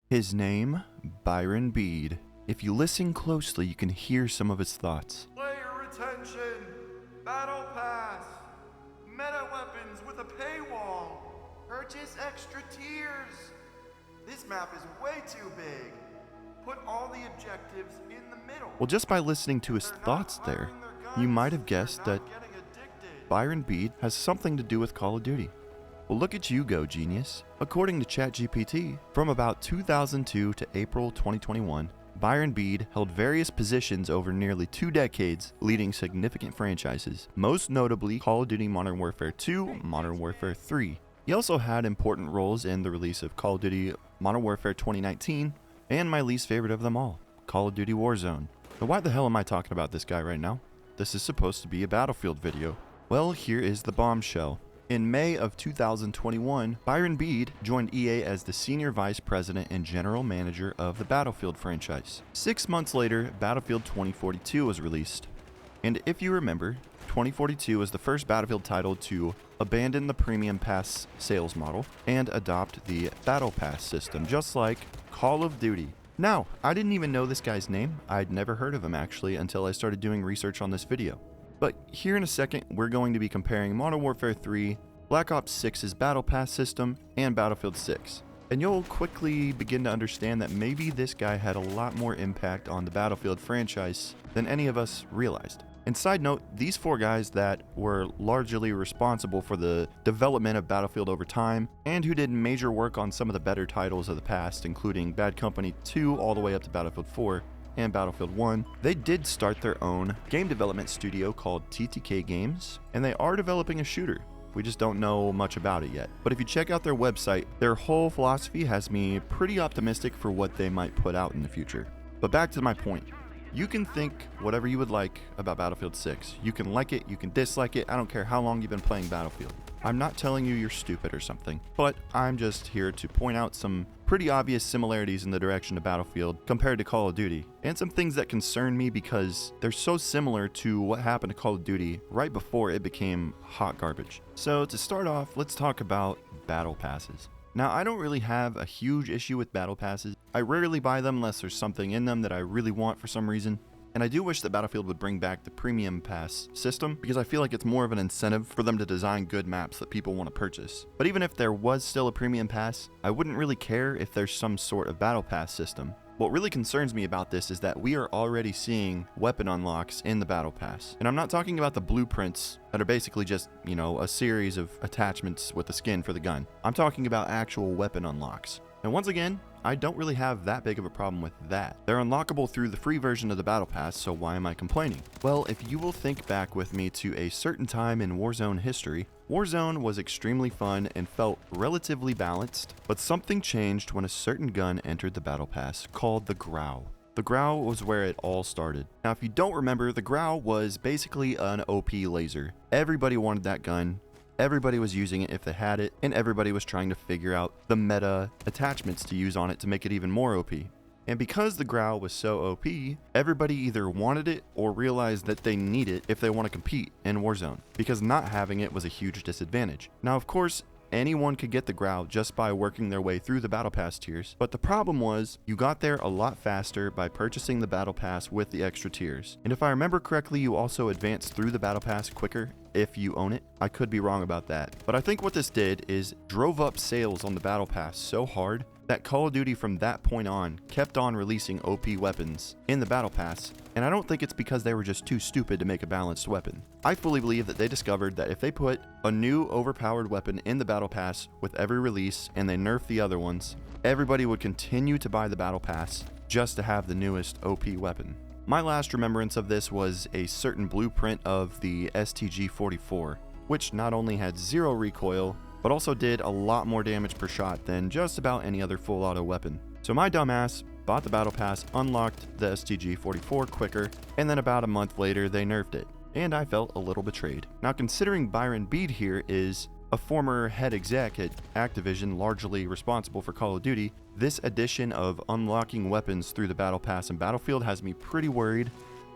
His name, Byron Beede. If you listen closely, you can hear some of his thoughts. Player retention, Battlepass, meta weapons with a paywall, purchase extra tiers. This map is way too big. Put all the objectives in the middle. Well, just by listening to his thoughts there, you might have guessed that Byron Beede has something to do with Call of Duty. Well, look at you go, genius. According to ChatGPT, from about 2002 to April 2021, Byron Beede held various positions over nearly 2 decades, leading significant franchises, most notably Call of Duty Modern Warfare 2, Modern Warfare 3. He also had important roles in the release of Call of Duty Modern Warfare 2019, and my least favorite of them all, Call of Duty Warzone. Now, why the hell am I talking about this guy right now? This is supposed to be a Battlefield video. Well, here is the bombshell. In May of 2021, Byron Beede joined EA as the Senior Vice President and General Manager of the Battlefield franchise. 6 months later, Battlefield 2042 was released. And if you remember, 2042 was the first Battlefield title to abandon the Premium Pass sales model and adopt the Battle Pass system, just like Call of Duty. Now, I didn't even know this guy's name. I'd never heard of him actually until I started doing research on this video. But here in a second, we're going to be comparing Modern Warfare 3, Black Ops 6's Battle Pass system, and Battlefield 6. And you'll quickly begin to understand that maybe this guy had a lot more impact on the Battlefield franchise than any of us realized. And side note, these 4 guys that were largely responsible for the development of Battlefield over time, and who did major work on some of the better titles of the past, including Bad Company 2 all the way up to Battlefield 4, and Battlefield 1, they did start their own game development studio called TTK Games, and they are developing a shooter. We just don't know much about it yet. But if you check out their website, their whole philosophy has me pretty optimistic for what they might put out in the future. But back to my point. You can think whatever you would like about Battlefield 6. You can like it, you can dislike it, I don't care how long you've been playing Battlefield. I'm not telling you you're stupid or something, but I'm just here to point out some pretty obvious similarities in the direction of Battlefield compared to Call of Duty, and some things that concern me because they're so similar to what happened to Call of Duty right before it became hot garbage. So to start off, let's talk about Battle Passes. Now, I don't really have a huge issue with Battle Passes. I rarely buy them unless there's something in them that I really want for some reason. And I do wish that Battlefield would bring back the Premium Pass system, because I feel like it's more of an incentive for them to design good maps that people want to purchase. But even if there was still a Premium Pass, I wouldn't really care if there's some sort of Battle Pass system. What really concerns me about this is that we are already seeing weapon unlocks in the Battle Pass. And I'm not talking about the blueprints that are basically just, a series of attachments with the skin for the gun. I'm talking about actual weapon unlocks. And once again, I don't really have that big of a problem with that. They're unlockable through the free version of the Battle Pass, so why am I complaining? Well, if you will think back with me to a certain time in Warzone history, Warzone was extremely fun and felt relatively balanced, but something changed when a certain gun entered the Battle Pass called the Grau. The Grau was where it all started. Now, if you don't remember, the Grau was basically an OP laser. Everybody wanted that gun. Everybody was using it if they had it, and everybody was trying to figure out the meta attachments to use on it to make it even more OP. And because the Grau was so OP, everybody either wanted it or realized that they need it if they want to compete in Warzone, because not having it was a huge disadvantage. Now, of course, anyone could get the Grau just by working their way through the Battle Pass tiers, but the problem was you got there a lot faster by purchasing the Battle Pass with the extra tiers. And if I remember correctly, you also advance through the Battle Pass quicker if you own it. I could be wrong about that, but I think what this did is drove up sales on the Battle Pass so hard that Call of Duty from that point on kept on releasing OP weapons in the Battle Pass, and I don't think it's because they were just too stupid to make a balanced weapon. I fully believe that they discovered that if they put a new overpowered weapon in the Battle Pass with every release and they nerfed the other ones, everybody would continue to buy the Battle Pass just to have the newest OP weapon. My last remembrance of this was a certain blueprint of the STG-44, which not only had 0 recoil, but also did a lot more damage per shot than just about any other full auto weapon. So my dumbass bought the Battle Pass, unlocked the STG-44 quicker, and then about a month later they nerfed it, and I felt a little betrayed. Now, considering Byron Beede here is a former head exec at Activision, largely responsible for Call of Duty, this addition of unlocking weapons through the Battle Pass in Battlefield has me pretty worried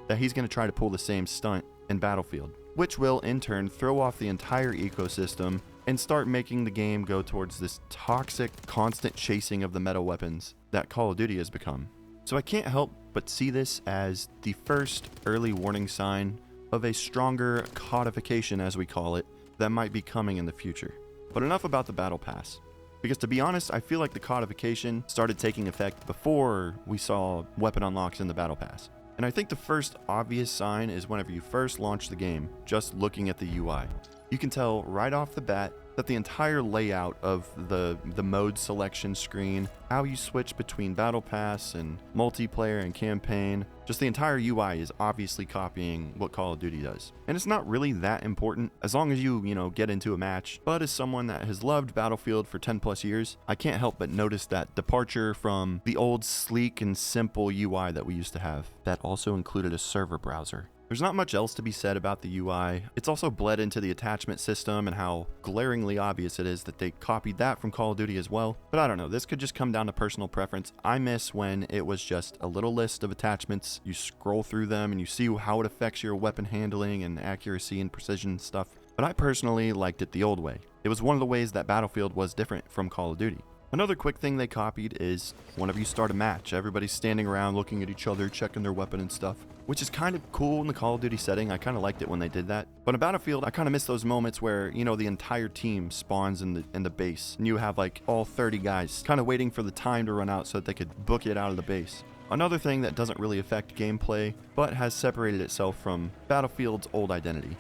that he's going to try to pull the same stunt in Battlefield, which will in turn throw off the entire ecosystem and start making the game go towards this toxic, constant chasing of the meta weapons that Call of Duty has become. So I can't help but see this as the first early warning sign of a stronger codification, as we call it, that might be coming in the future. But enough about the Battle Pass. Because to be honest, I feel like the codification started taking effect before we saw weapon unlocks in the Battle Pass. And I think the first obvious sign is whenever you first launch the game, just looking at the UI. You can tell right off the bat that the entire layout of the mode selection screen, how you switch between Battle Pass and multiplayer and campaign, just the entire UI is obviously copying what Call of Duty does. And it's not really that important as long as you get into a match. But as someone that has loved Battlefield for 10 plus years, I can't help but notice that departure from the old sleek and simple UI that we used to have that also included a server browser. There's not much else to be said about the UI. It's also bled into the attachment system and how glaringly obvious it is that they copied that from Call of Duty as well. But I don't know, this could just come down to personal preference. I miss when it was just a little list of attachments. You scroll through them and you see how it affects your weapon handling and accuracy and precision and stuff. But I personally liked it the old way. It was one of the ways that Battlefield was different from Call of Duty. Another quick thing they copied is whenever you start a match, everybody's standing around looking at each other, checking their weapon and stuff, which is kind of cool in the Call of Duty setting. I kind of liked it when they did that. But in Battlefield, I kind of miss those moments where, the entire team spawns in the base, and you have like all 30 guys kind of waiting for the time to run out so that they could book it out of the base. Another thing that doesn't really affect gameplay, but has separated itself from Battlefield's old identity.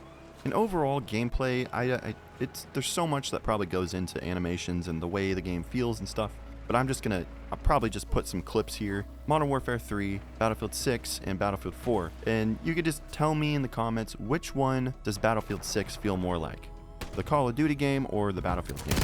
In overall gameplay, there's so much that probably goes into animations and the way the game feels and stuff, but I'll probably just put some clips here. Modern Warfare 3, Battlefield 6, and Battlefield 4, and you could just tell me in the comments which one does Battlefield 6 feel more like, the Call of Duty game or the Battlefield game.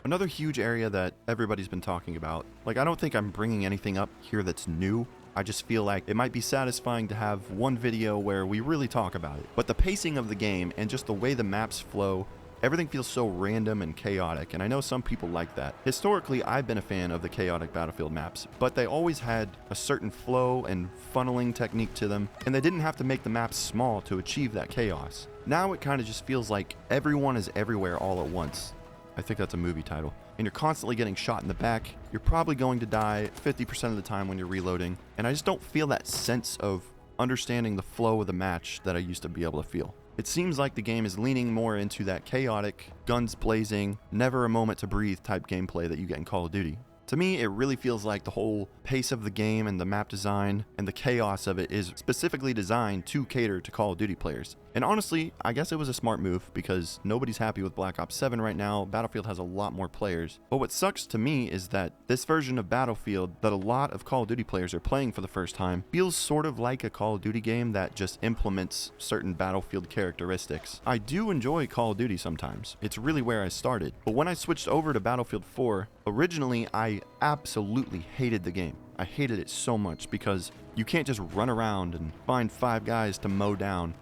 Another huge area that everybody's been talking about, I don't think I'm bringing anything up here that's new. I just feel like it might be satisfying to have one video where we really talk about it. But the pacing of the game and just the way the maps flow, everything feels so random and chaotic, and I know some people like that. Historically, I've been a fan of the chaotic Battlefield maps, but they always had a certain flow and funneling technique to them, and they didn't have to make the maps small to achieve that chaos. Now it kind of just feels like everyone is everywhere all at once. I think that's a movie title. And you're constantly getting shot in the back. You're probably going to die 50% of the time when you're reloading. And I just don't feel that sense of understanding the flow of the match that I used to be able to feel. It seems like the game is leaning more into that chaotic, guns blazing, never a moment to breathe type gameplay that you get in Call of Duty. To me, it really feels like the whole pace of the game and the map design and the chaos of it is specifically designed to cater to Call of Duty players. And honestly, I guess it was a smart move because nobody's happy with Black Ops 7 right now. Battlefield has a lot more players. But what sucks to me is that this version of Battlefield that a lot of Call of Duty players are playing for the first time feels sort of like a Call of Duty game that just implements certain Battlefield characteristics. I do enjoy Call of Duty sometimes. It's really where I started. But when I switched over to Battlefield 4, originally I absolutely hated the game. I hated it so much because you can't just run around and find 5 guys to mow down.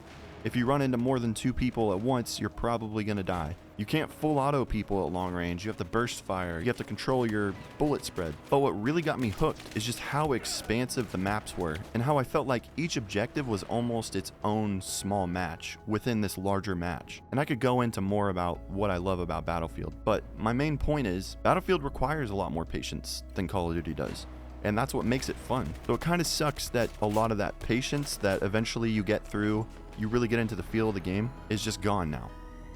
If you run into more than 2 people at once, you're probably gonna die. You can't full auto people at long range. You have to burst fire. You have to control your bullet spread. But what really got me hooked is just how expansive the maps were and how I felt like each objective was almost its own small match within this larger match. And I could go into more about what I love about Battlefield, but my main point is Battlefield requires a lot more patience than Call of Duty does. And that's what makes it fun. So it kind of sucks that a lot of that patience that eventually you get through, you really get into the feel of the game, is just gone now.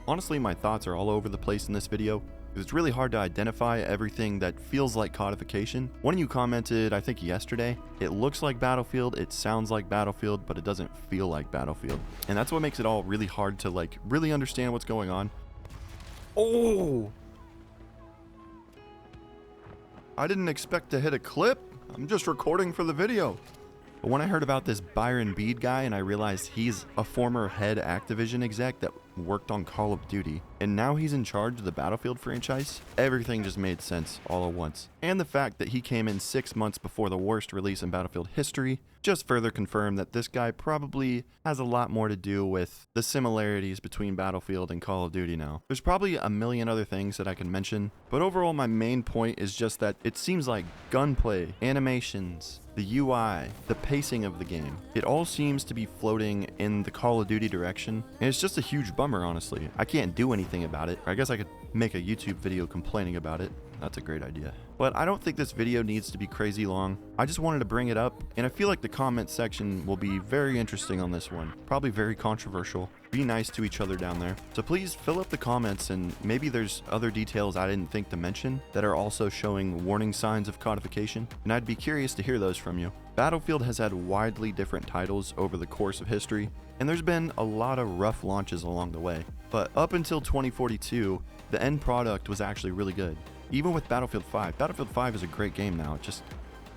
Honestly, my thoughts are all over the place in this video. It's really hard to identify everything that feels like codification. One of you commented, I think yesterday, it looks like Battlefield, it sounds like Battlefield, but it doesn't feel like Battlefield. And that's what makes it all really hard to really understand what's going on. Oh! I didn't expect to hit a clip. I'm just recording for the video. But when I heard about this Byron Beede guy and I realized he's a former head Activision exec that worked on Call of Duty, and now he's in charge of the Battlefield franchise. Everything just made sense all at once. And the fact that he came in 6 months before the worst release in Battlefield history just further confirmed that this guy probably has a lot more to do with the similarities between Battlefield and Call of Duty now. There's probably a million other things that I can mention, but overall my main point is just that it seems like gunplay, animations, the UI, the pacing of the game, it all seems to be floating in the Call of Duty direction, and it's just a huge bummer, honestly. I can't do anything about it. I guess I could make a YouTube video complaining about it. That's a great idea. But I don't think this video needs to be crazy long. I just wanted to bring it up, and I feel like the comment section will be very interesting on this one. Probably very controversial. Be nice to each other down there. So please fill up the comments, and maybe there's other details I didn't think to mention that are also showing warning signs of codification, and I'd be curious to hear those from you. Battlefield has had widely different titles over the course of history, and there's been a lot of rough launches along the way. But up until 2042, the end product was actually really good. Even with Battlefield 5. Battlefield 5 is a great game now. It just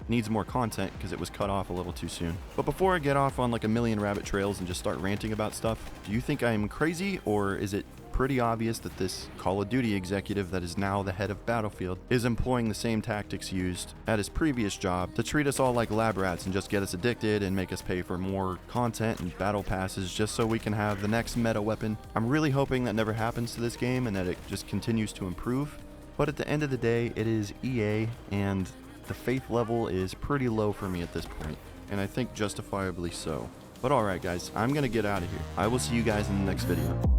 needs more content because it was cut off a little too soon. But before I get off on like a million rabbit trails and just start ranting about stuff, do you think I am crazy, or is it pretty obvious that this Call of Duty executive that is now the head of Battlefield is employing the same tactics used at his previous job to treat us all like lab rats and just get us addicted and make us pay for more content and battle passes just so we can have the next meta weapon? I'm really hoping that never happens to this game and that it just continues to improve. But at the end of the day, it is EA, and the faith level is pretty low for me at this point, and I think justifiably so. But alright guys, I'm gonna get out of here. I will see you guys in the next video.